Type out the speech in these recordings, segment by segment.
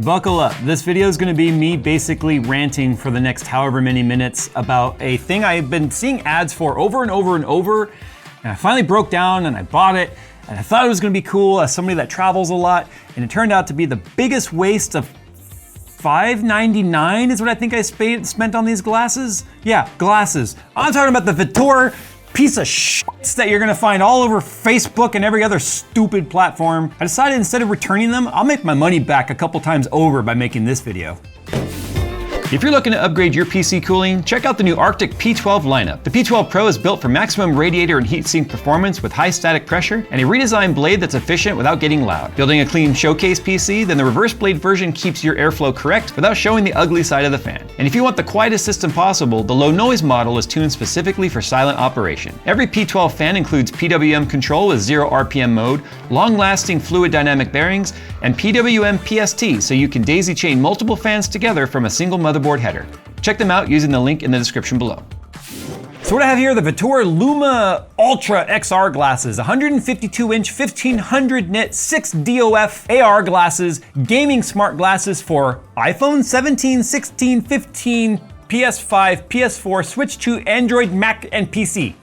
Buckle up. This video is going to be me basically ranting for the next however many minutes about a thing I've been seeing ads for over and over and over. And I finally broke down and I bought it. And I thought it was going to be cool as somebody that travels a lot. And it turned out to be the biggest waste of $5.99 is what I think I spent on these glasses. Yeah, glasses. I'm talking about the Viture piece of shit that you're gonna find all over Facebook and every other stupid platform. I decided instead of returning them, I'll make my money back a couple times over by making this video. If you're looking to upgrade your PC cooling, check out the new Arctic P12 lineup. The P12 Pro is built for maximum radiator and heatsink performance with high static pressure and a redesigned blade that's efficient without getting loud. Building a clean showcase PC, then the reverse blade version keeps your airflow correct without showing the ugly side of the fan. And if you want the quietest system possible, the low noise model is tuned specifically for silent operation. Every P12 fan includes PWM control with 0 RPM mode, long-lasting fluid dynamic bearings, and PWM PST so you can daisy chain multiple fans together from a single motherboard header. Check them out using the link in the description below. So what I have here are the Viture Luma Ultra XR glasses, 152-inch, 1500 nit, 6 DOF AR glasses, gaming smart glasses for iPhone 17, 16, 15, PS5, PS4, Switch 2, Android, Mac, and PC.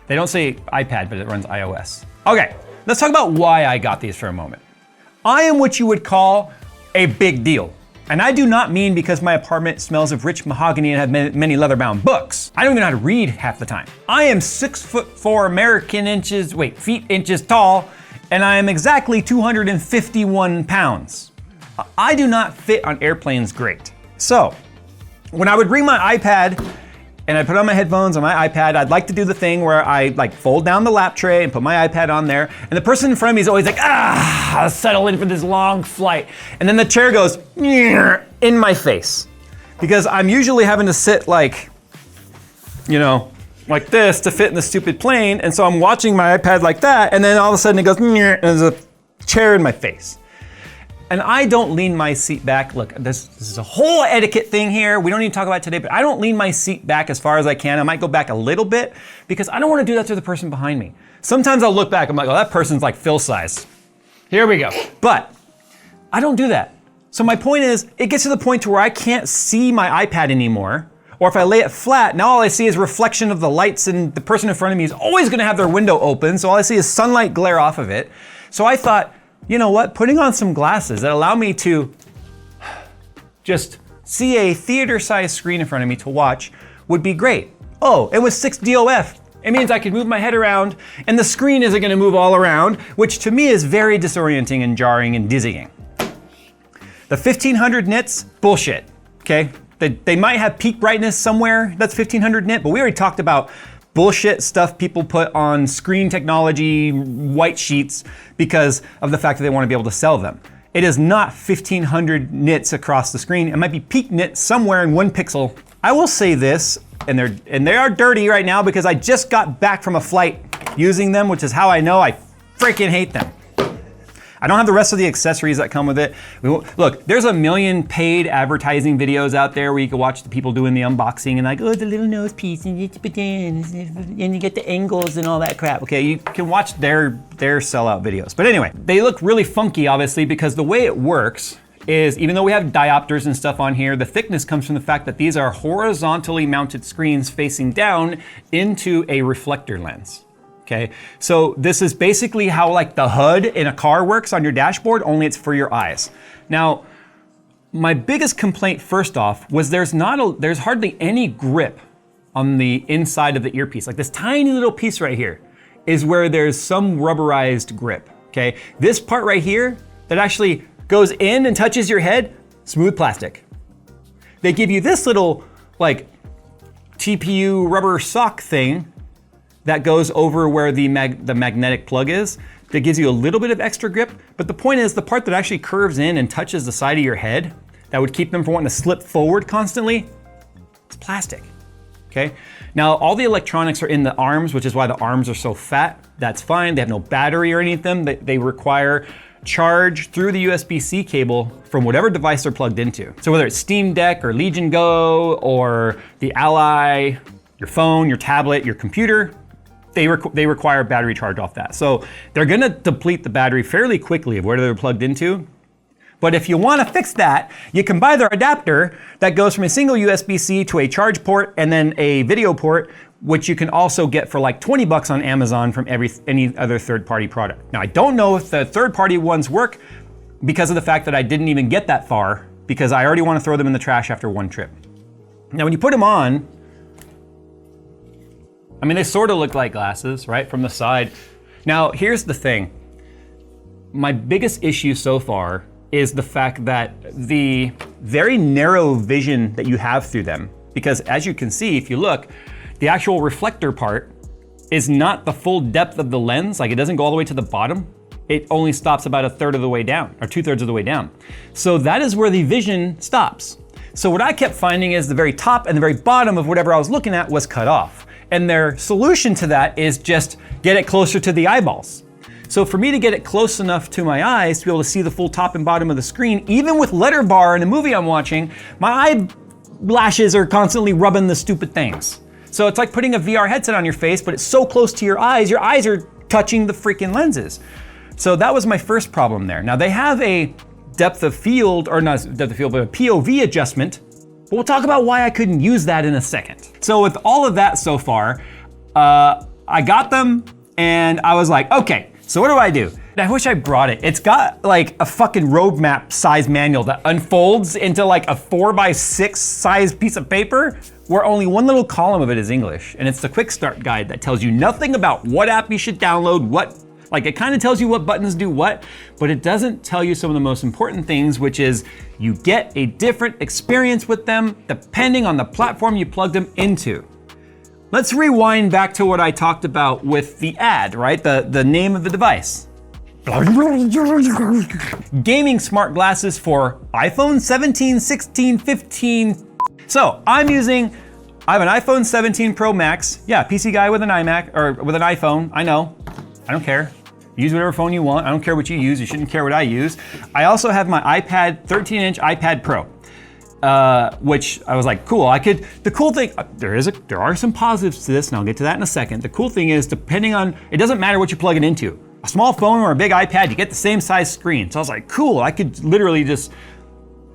They don't say iPad, but it runs iOS. Okay, let's talk about why I got these for a moment. I am what you would call a big deal. And I do not mean because my apartment smells of rich mahogany and have many leather-bound books. I don't even know how to read half the time. I am 6'4" feet inches tall, and I am exactly 251 pounds. I do not fit on airplanes great. So, when I would bring my iPad and I put on my headphones on my iPad, I'd like to do the thing where I fold down the lap tray and put my iPad on there, and the person in front of me is always like, I'll settle in for this long flight. And then the chair goes in my face. Because I'm usually having to sit like this to fit in the stupid plane, and so I'm watching my iPad like that, and then all of a sudden it goes, and there's a chair in my face. And I don't lean my seat back. Look, this is a whole etiquette thing here. We don't need to talk about it today, but I don't lean my seat back as far as I can. I might go back a little bit because I don't want to do that to the person behind me. Sometimes I'll look back, I'm like, oh, that person's like Phil size. Here we go. But I don't do that. So my point is, it gets to the point to where I can't see my iPad anymore. Or if I lay it flat, now all I see is reflection of the lights, and the person in front of me is always gonna have their window open, so all I see is sunlight glare off of it. So I thought, you know what, putting on some glasses that allow me to just see a theater-sized screen in front of me to watch would be great. Oh, it was 6 DOF. It means I could move my head around and the screen isn't gonna move all around, which to me is very disorienting and jarring and dizzying. The 1500 nits, bullshit, okay? They might have peak brightness somewhere that's 1500 nit, but we already talked about bullshit stuff people put on screen technology white sheets because of the fact that they want to be able to sell them. It is not 1500 nits across the screen. It might be peak nit somewhere in 1 pixel. I will say this, and they are dirty right now because I just got back from a flight using them, which is how I know I freaking hate them. I don't have the rest of the accessories that come with it. Look, there's a million paid advertising videos out there where you can watch the people doing the unboxing and like, oh, the little nose piece, and you get the angles and all that crap. Okay, you can watch their sellout videos. But anyway, they look really funky, obviously, because the way it works is, even though we have diopters and stuff on here, the thickness comes from the fact that these are horizontally mounted screens facing down into a reflector lens. Okay, so this is basically how like the HUD in a car works on your dashboard, only it's for your eyes. Now, my biggest complaint first off was there's hardly any grip on the inside of the earpiece. Like this tiny little piece right here is where there's some rubberized grip, okay? This part right here that actually goes in and touches your head, smooth plastic. They give you this little like TPU rubber sock thing that goes over where the magnetic plug is, that gives you a little bit of extra grip, but the point is the part that actually curves in and touches the side of your head, that would keep them from wanting to slip forward constantly, it's plastic, okay? Now, all the electronics are in the arms, which is why the arms are so fat. That's fine, they have no battery or anything. They require charge through the USB-C cable from whatever device they're plugged into. So whether it's Steam Deck or Legion Go or the Ally, your phone, your tablet, your computer, they require battery charge off that. So they're gonna deplete the battery fairly quickly of where they're plugged into. But if you want to fix that, you can buy their adapter that goes from a single USB-C to a charge port and then a video port, which you can also get for like 20 bucks on Amazon from any other third-party product. Now, I don't know if the third-party ones work because of the fact that I didn't even get that far, because I already want to throw them in the trash after one trip. Now, when you put them on, I mean, they sort of look like glasses, right, from the side. Now, here's the thing. My biggest issue so far is the fact that the very narrow vision that you have through them, because as you can see, if you look, the actual reflector part is not the full depth of the lens, like it doesn't go all the way to the bottom. It only stops about a third of the way down, or 2/3 of the way down. So that is where the vision stops. So what I kept finding is the very top and the very bottom of whatever I was looking at was cut off. And their solution to that is just get it closer to the eyeballs. So for me to get it close enough to my eyes to be able to see the full top and bottom of the screen, even with letter bar in a movie I'm watching, my eyelashes are constantly rubbing the stupid things. So it's like putting a VR headset on your face, but it's so close to your eyes are touching the freaking lenses. So that was my first problem there. Now they have a depth of field, or not depth of field, but a POV adjustment. But we'll talk about why I couldn't use that in a second. So with all of that so far, I got them and I was like, okay, so what do I do? I wish I brought it. It's got like a fucking roadmap size manual that unfolds into like a 4x6 size piece of paper where only one little column of it is English. And it's the quick start guide that tells you nothing about what app you should download, like it kind of tells you what buttons do what, but it doesn't tell you some of the most important things, which is you get a different experience with them depending on the platform you plug them into. Let's rewind back to what I talked about with the ad, right? The name of the device. Gaming smart glasses for iPhone 17, 16, 15. So I have an iPhone 17 Pro Max. Yeah, PC guy with an iMac, or with an iPhone, I know. I don't care. Use whatever phone you want. I don't care what you use. You shouldn't care what I use. I also have my iPad, 13-inch iPad Pro. Which I was like, cool, the cool thing, there are some positives to this, and I'll get to that in a second. The cool thing is, depending on, it doesn't matter what you plug it into. A small phone or a big iPad, you get the same size screen. So I was like, cool, I could literally just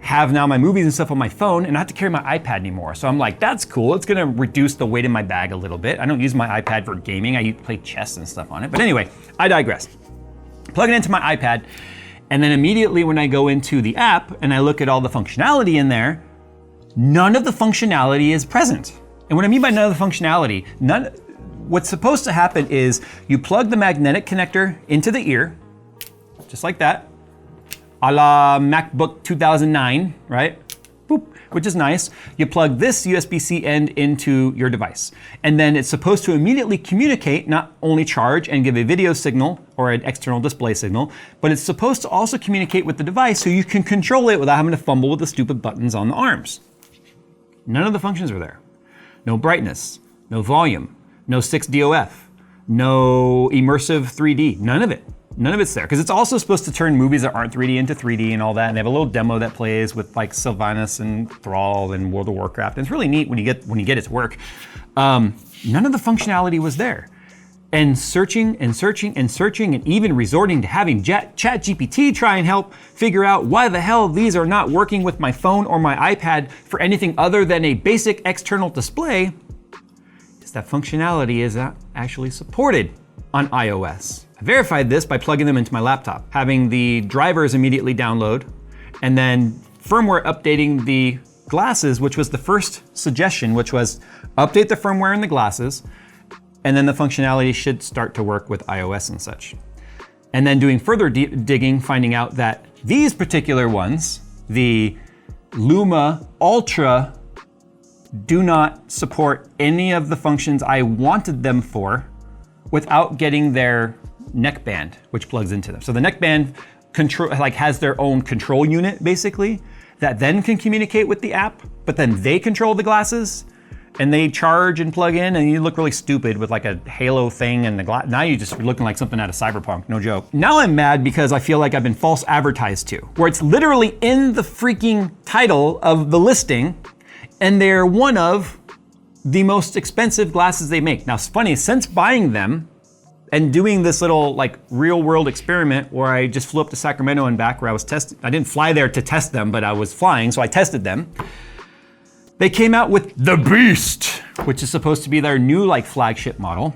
have now my movies and stuff on my phone and not have to carry my iPad anymore. So I'm like, that's cool. It's gonna reduce the weight in my bag a little bit. I don't use my iPad for gaming. I play chess and stuff on it. But anyway, I digress. Plug it into my iPad, and then immediately when I go into the app and I look at all the functionality in there, none of the functionality is present. And what I mean by none of the functionality, what's supposed to happen is you plug the magnetic connector into the ear, just like that, a la MacBook 2009, right? Boop, which is nice. You plug this USB-C end into your device. And then it's supposed to immediately communicate, not only charge and give a video signal or an external display signal, but it's supposed to also communicate with the device so you can control it without having to fumble with the stupid buttons on the arms. None of the functions are there. No brightness, no volume, no 6DOF, no immersive 3D, none of it. None of it's there, because it's also supposed to turn movies that aren't 3D into 3D and all that, and they have a little demo that plays with like Sylvanas and Thrall and World of Warcraft, and it's really neat when you get it to work. None of the functionality was there. And searching and searching and searching, and even resorting to having ChatGPT try and help figure out why the hell these are not working with my phone or my iPad for anything other than a basic external display, is that functionality is not actually supported on iOS. I verified this by plugging them into my laptop, having the drivers immediately download, and then firmware updating the glasses, which was the first suggestion, which was update the firmware in the glasses, and then the functionality should start to work with iOS and such. And then doing further digging, finding out that these particular ones, the Luma Ultra, do not support any of the functions I wanted them for without getting their neckband, which plugs into them. So the neckband has their own control unit, basically, that then can communicate with the app, but then they control the glasses, and they charge and plug in, and you look really stupid with like a halo thing and the glass. Now you're just looking like something out of Cyberpunk, no joke. Now I'm mad because I feel like I've been false advertised to, where it's literally in the freaking title of the listing, and they're one of the most expensive glasses they make. Now it's funny, since buying them, and doing this little like real world experiment where I just flew up to Sacramento and back, where I was testing. I didn't fly there to test them, but I was flying, so I tested them. They came out with the Beast, which is supposed to be their new like flagship model.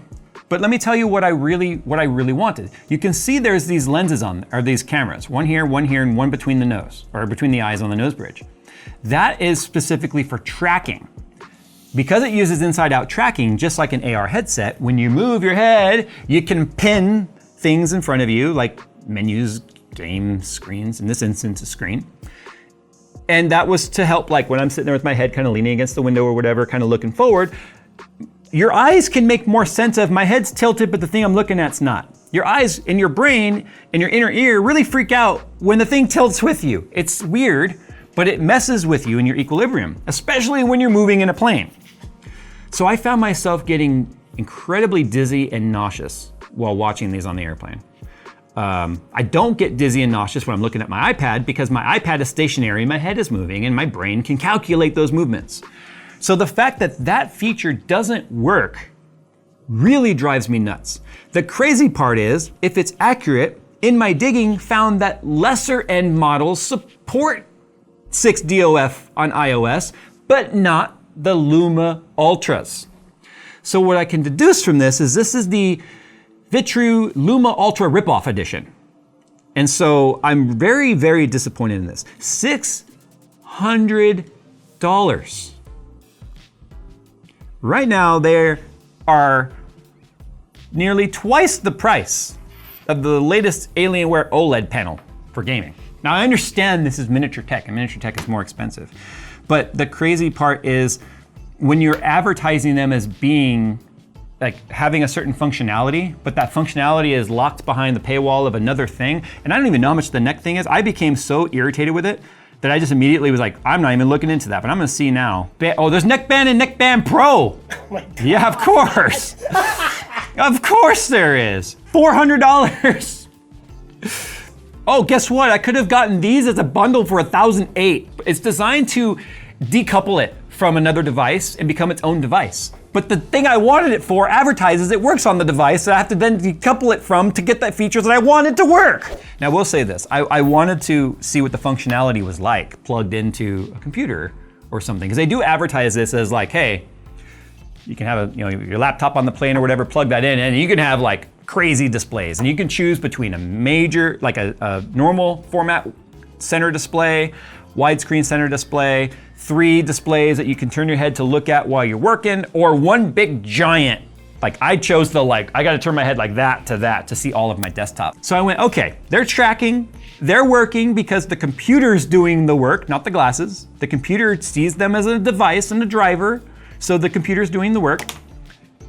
But let me tell you what I really wanted. You can see there's these lenses on, or these cameras, one here, and one between the nose, or between the eyes on the nose bridge. That is specifically for tracking. Because it uses inside-out tracking, just like an AR headset, when you move your head, you can pin things in front of you, like menus, game screens, in this instance, a screen. And that was to help, like when I'm sitting there with my head kind of leaning against the window or whatever, kind of looking forward, your eyes can make more sense of my head's tilted, but the thing I'm looking at's not. Your eyes and your brain and your inner ear really freak out when the thing tilts with you. It's weird, but it messes with you in your equilibrium, especially when you're moving in a plane. So I found myself getting incredibly dizzy and nauseous while watching these on the airplane. I don't get dizzy and nauseous when I'm looking at my iPad because my iPad is stationary, my head is moving, and my brain can calculate those movements. So the fact that that feature doesn't work really drives me nuts. The crazy part is, if it's accurate, in my digging found that lesser end models support 6DOF on iOS, but not the Luma Ultras. So what I can deduce from this is the Viture Luma Ultra Ripoff Edition. And so I'm very, very disappointed in this. $600. Right now, there are nearly twice the price of the latest Alienware OLED panel for gaming. Now, I understand this is miniature tech, and miniature tech is more expensive. But the crazy part is when you're advertising them as being like having a certain functionality, but that functionality is locked behind the paywall of another thing. And I don't even know how much the neck thing is. I became so irritated with it that I just immediately was like, I'm not even looking into that, but I'm gonna see now. Oh, there's neckband and neckband Pro. Oh yeah, of course. Of course there is. $400. Oh, guess what? I could have gotten these as a bundle for $1,008. It's designed to decouple it from another device and become its own device. But the thing I wanted it for advertises it works on the device that I have to then decouple it from to get that features that I wanted to work. Now, I will say this. I wanted to see what the functionality was like plugged into a computer or something. Because they do advertise this as like, hey, you can have your laptop on the plane or whatever, plug that in, and you can have like crazy displays. And you can choose between a major, like a normal format center display, widescreen center display, 3 displays that you can turn your head to look at while you're working, or one big giant. Like I chose the I gotta turn my head like that to see all of my desktop. So I went, okay, they're tracking, they're working because the computer's doing the work, not the glasses. The computer sees them as a device and a driver, so the computer's doing the work.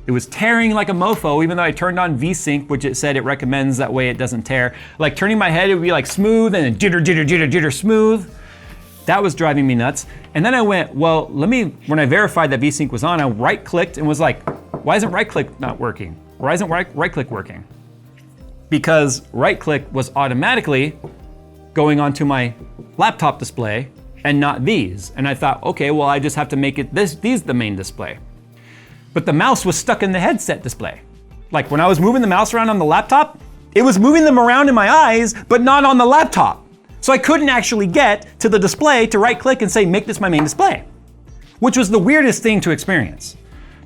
It was tearing like a mofo, even though I turned on VSync, which it said it recommends that way it doesn't tear. Like turning my head, it would be like smooth and then jitter, jitter, jitter, jitter, smooth. That was driving me nuts. And then I went, well, when I verified that VSync was on, I right-clicked and was like, why isn't right-click not working? Why isn't right-click working? Because right-click was automatically going onto my laptop display and not these. And I thought, okay, well, I just have to make it these the main display. But the mouse was stuck in the headset display. Like when I was moving the mouse around on the laptop, it was moving them around in my eyes, but not on the laptop. So I couldn't actually get to the display to right click and say, make this my main display, which was the weirdest thing to experience.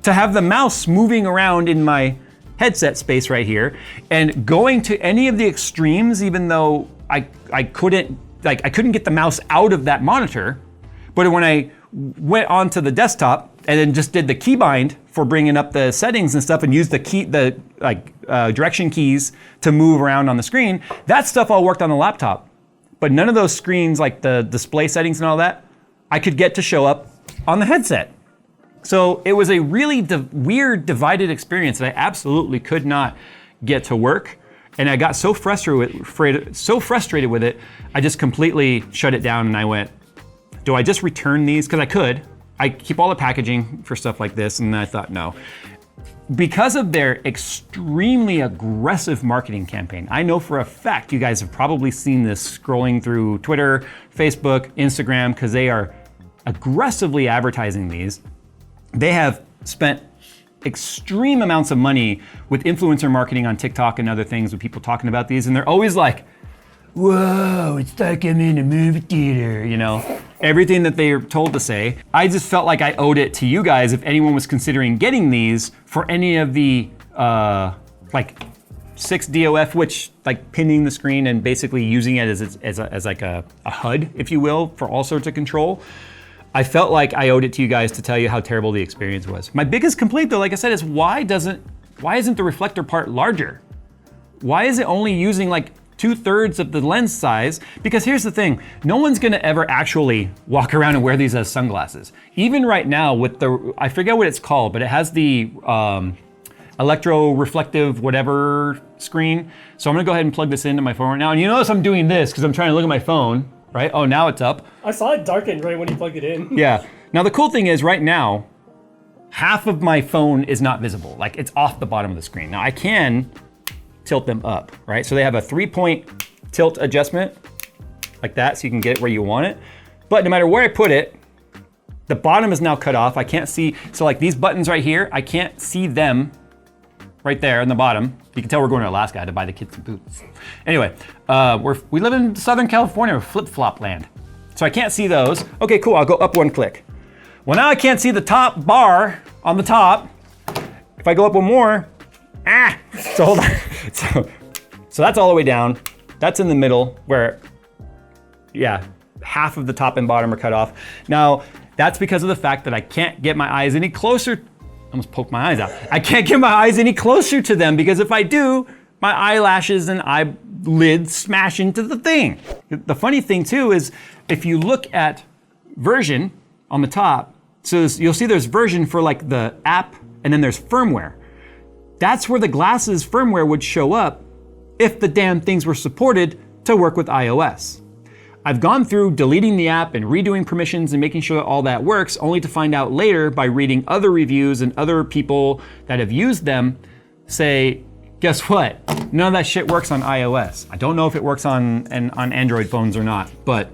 To have the mouse moving around in my headset space right here and going to any of the extremes, even though I couldn't get the mouse out of that monitor. But when I went onto the desktop and then just did the keybind for bringing up the settings and stuff and used the direction keys to move around on the screen, that stuff all worked on the laptop. But none of those screens, like the display settings and all that, I could get to show up on the headset. So it was a really weird divided experience that I absolutely could not get to work. And I got so frustrated with it, I just completely shut it down and I went, do I just return these? Because I could. I keep all the packaging for stuff like this, and I thought, no. Because of their extremely aggressive marketing campaign, I know for a fact you guys have probably seen this scrolling through Twitter, Facebook, Instagram, because they are aggressively advertising these. They have spent extreme amounts of money with influencer marketing on TikTok and other things with people talking about these, and they're always like, whoa, it's like I'm in a movie theater, you know? Everything that they're told to say. I just felt like I owed it to you guys if anyone was considering getting these for any of the like 6 DOF, which like pinning the screen and basically using it as like a HUD, if you will, for all sorts of control. I felt like I owed it to you guys to tell you how terrible the experience was. My biggest complaint though, like I said, is why isn't the reflector part larger? Why is it only using like 2/3 of the lens size? Because here's the thing, no one's gonna ever actually walk around and wear these as sunglasses. Even right now with the, I forget what it's called, but it has the electro-reflective whatever screen. So I'm gonna go ahead and plug this into my phone right now. And you notice I'm doing this because I'm trying to look at my phone, right? Oh, now it's up. I saw it darken right when you plugged it in. Yeah. Now the cool thing is right now, half of my phone is not visible. Like it's off the bottom of the screen. Now I can tilt them up, right? So they have a 3-point tilt adjustment like that, so you can get it where you want it. But no matter where I put it, the bottom is now cut off. I can't see, so like these buttons right here, I can't see them right there in the bottom. You can tell we're going to Alaska. I had to buy the kids some boots. Anyway, we live in Southern California, flip-flop land. So I can't see those. Okay, cool, I'll go up 1 click. Well, now I can't see the top bar on the top. If I go up one more, so hold on. So that's all the way down. That's in the middle where, yeah, half of the top and bottom are cut off. Now, that's because of the fact that I can't get my eyes any closer. I almost poked my eyes out. I can't get my eyes any closer to them because if I do, my eyelashes and eyelids smash into the thing. The funny thing too is if you look at version on the top, so you'll see there's version for like the app and then there's firmware. That's where the glasses firmware would show up if the damn things were supported to work with iOS. I've gone through deleting the app and redoing permissions and making sure that all that works, only to find out later by reading other reviews and other people that have used them say, guess what? None of that shit works on iOS. I don't know if it works on Android phones or not, but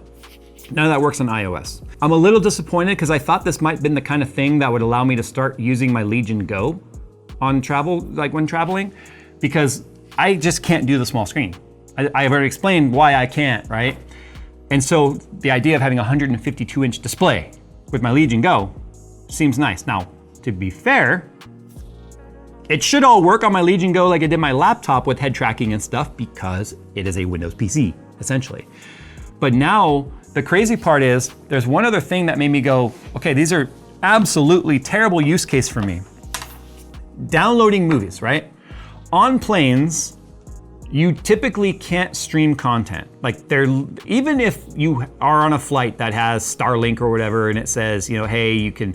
none of that works on iOS. I'm a little disappointed because I thought this might have been the kind of thing that would allow me to start using my Legion Go on travel, like when traveling, because I just can't do the small screen. I've already explained why I can't, right? And so the idea of having a 152-inch display with my Legion Go seems nice. Now, to be fair, it should all work on my Legion Go like it did my laptop with head tracking and stuff because it is a Windows PC, essentially. But now, the crazy part is, there's one other thing that made me go, okay, these are absolutely terrible use case for me. Downloading movies, right? On planes, you typically can't stream content. Like even if you are on a flight that has Starlink or whatever and it says, you know, hey, you can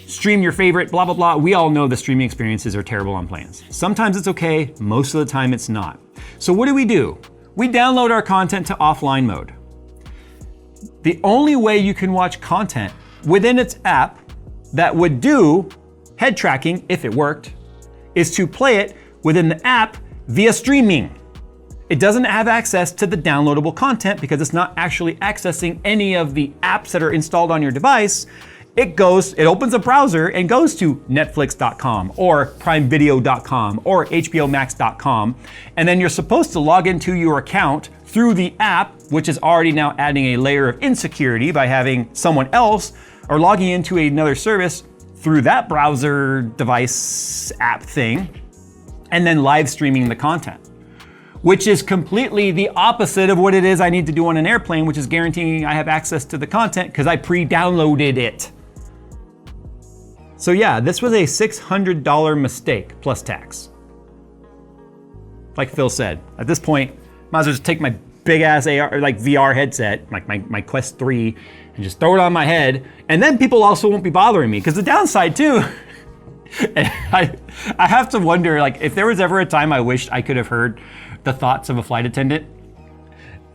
stream your favorite, blah, blah, blah. We all know the streaming experiences are terrible on planes. Sometimes it's okay, most of the time it's not. So what do? We download our content to offline mode. The only way you can watch content within its app that would do head tracking, if it worked, is to play it within the app via streaming. It doesn't have access to the downloadable content because it's not actually accessing any of the apps that are installed on your device. It opens a browser and goes to netflix.com or primevideo.com or hbomax.com. And then you're supposed to log into your account through the app, which is already now adding a layer of insecurity by having someone else or logging into another service through that browser device app thing, and then live streaming the content, which is completely the opposite of what it is I need to do on an airplane, which is guaranteeing I have access to the content because I pre-downloaded it. So yeah, this was a $600 mistake plus tax. Like Phil said, at this point, might as well just take my big ass AR, like VR headset, like my Quest 3, and just throw it on my head. And then people also won't be bothering me, because the downside too, I have to wonder, like, if there was ever a time I wished I could have heard the thoughts of a flight attendant,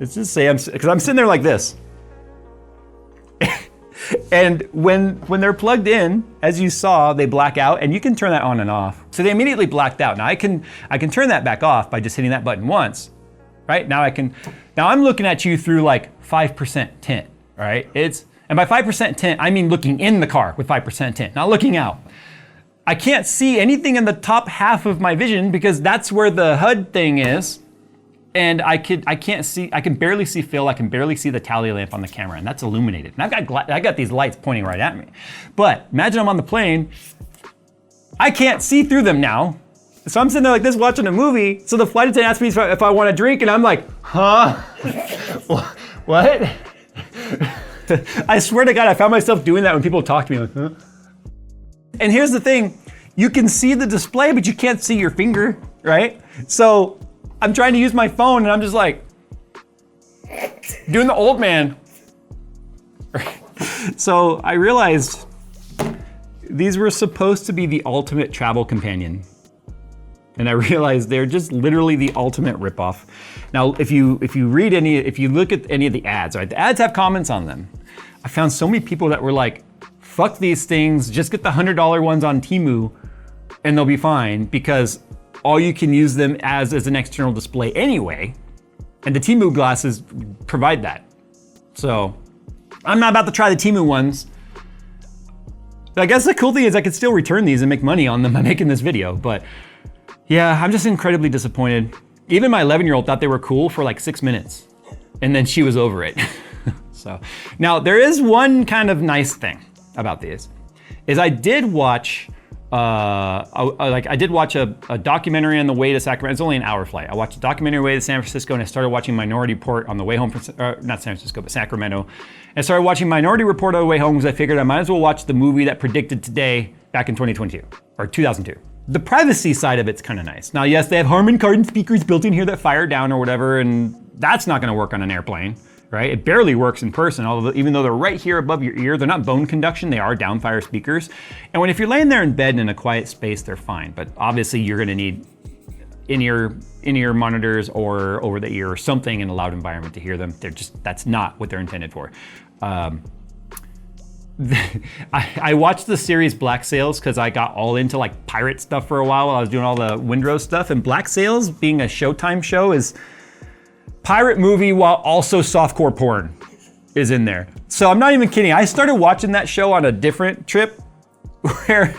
let's just say because I'm sitting there like this. And when they're plugged in, as you saw, they black out, and you can turn that on and off. So they immediately blacked out. Now I can turn that back off by just hitting that button once, right? Now I'm looking at you through like 5% tint, right? And by 5% tint, I mean looking in the car with 5% tint, not looking out. I can't see anything in the top half of my vision because that's where the HUD thing is. And I can barely see Phil, I can barely see the tally lamp on the camera, and that's illuminated. And I got these lights pointing right at me. But imagine I'm on the plane, I can't see through them now. So I'm sitting there like this watching a movie, so the flight attendant asks me if I want a drink, and I'm like, huh? What? I swear to God, I found myself doing that when people talk to me, like, huh? And here's the thing, you can see the display, but you can't see your finger, right? So I'm trying to use my phone and I'm just like, doing the old man. So I realized these were supposed to be the ultimate travel companion. And I realized they're just literally the ultimate ripoff. Now, if you look at any of the ads, right? The ads have comments on them. I found so many people that were like, fuck these things, just get the $100 ones on Temu and they'll be fine because all you can use them as an external display anyway. And the Temu glasses provide that. So I'm not about to try the Temu ones. I guess the cool thing is I could still return these and make money on them by making this video, but yeah, I'm just incredibly disappointed. Even my 11-year-old thought they were cool for like 6 minutes and then she was over it. So now there is one kind of nice thing about these, is I did watch a documentary on the way to Sacramento. It's only an hour flight. I watched a documentary on the way to San Francisco and I started watching Minority Report on the way home from, not San Francisco, but Sacramento. And I started watching Minority Report on the way home because I figured I might as well watch the movie that predicted today back in 2022, or 2002. The privacy side of it's kind of nice. Now, yes, they have Harman Kardon speakers built in here that fire down or whatever, and that's not gonna work on an airplane, right? It barely works in person, although even though they're right here above your ear, they're not bone conduction, they are downfire speakers. And if you're laying there in bed in a quiet space, they're fine. But obviously you're gonna need in-ear monitors or over the ear or something in a loud environment to hear them. That's not what they're intended for. I watched the series Black Sails because I got all into like pirate stuff for a while I was doing all the Windrose stuff, and Black Sails, being a Showtime show, is pirate movie while also softcore porn is in there. So I'm not even kidding. I started watching that show on a different trip where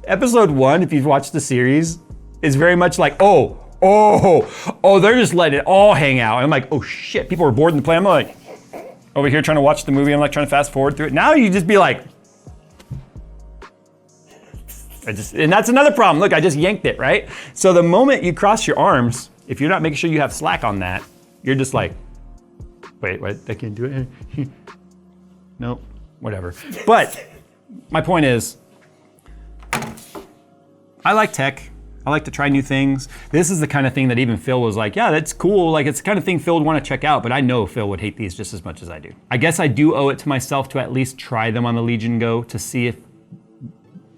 episode 1, if you've watched the series, is very much like, oh, they're just letting it all hang out. And I'm like, oh shit, people are bored in the plane. I'm like, over here trying to watch the movie, I'm like trying to fast forward through it. Now you just be like, and that's another problem. Look, I just yanked it, right? So the moment you cross your arms, if you're not making sure you have slack on that, you're just like, wait, what? I can't do it. Nope, whatever. But my point is, I like tech. I like to try new things. This is the kind of thing that even Phil was like, yeah, that's cool. Like, it's the kind of thing Phil would want to check out, but I know Phil would hate these just as much as I do. I guess I do owe it to myself to at least try them on the Legion Go to see if,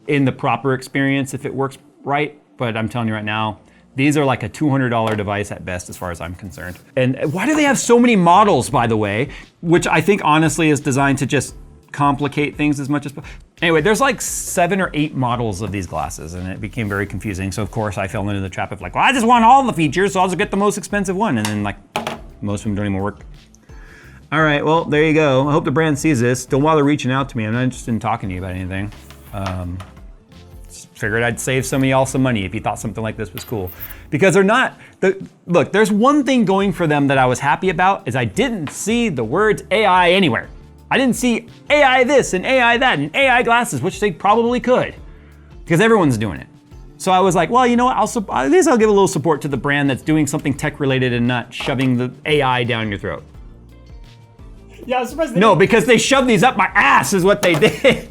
in the proper experience, if it works right. But I'm telling you right now, these are like a $200 device at best as far as I'm concerned. And why do they have so many models, by the way? Which I think honestly is designed to just complicate things as much as possible. Anyway, there's like 7 or 8 models of these glasses and it became very confusing. So of course I fell into the trap of like, well, I just want all the features, so I'll just get the most expensive one. And then like, most of them don't even work. All right, well, there you go. I hope the brand sees this. Don't bother reaching out to me. I'm not interested in talking to you about anything. Just figured I'd save some of y'all some money if you thought something like this was cool. Because they're not, look, there's one thing going for them that I was happy about is I didn't see the words AI anywhere. I didn't see AI this and AI that and AI glasses, which they probably could, because everyone's doing it. So I was like, well, you know what, at least I'll give a little support to the brand that's doing something tech related and not shoving the AI down your throat. Yeah, I was surprised. No, because they shoved these up my ass is what they did.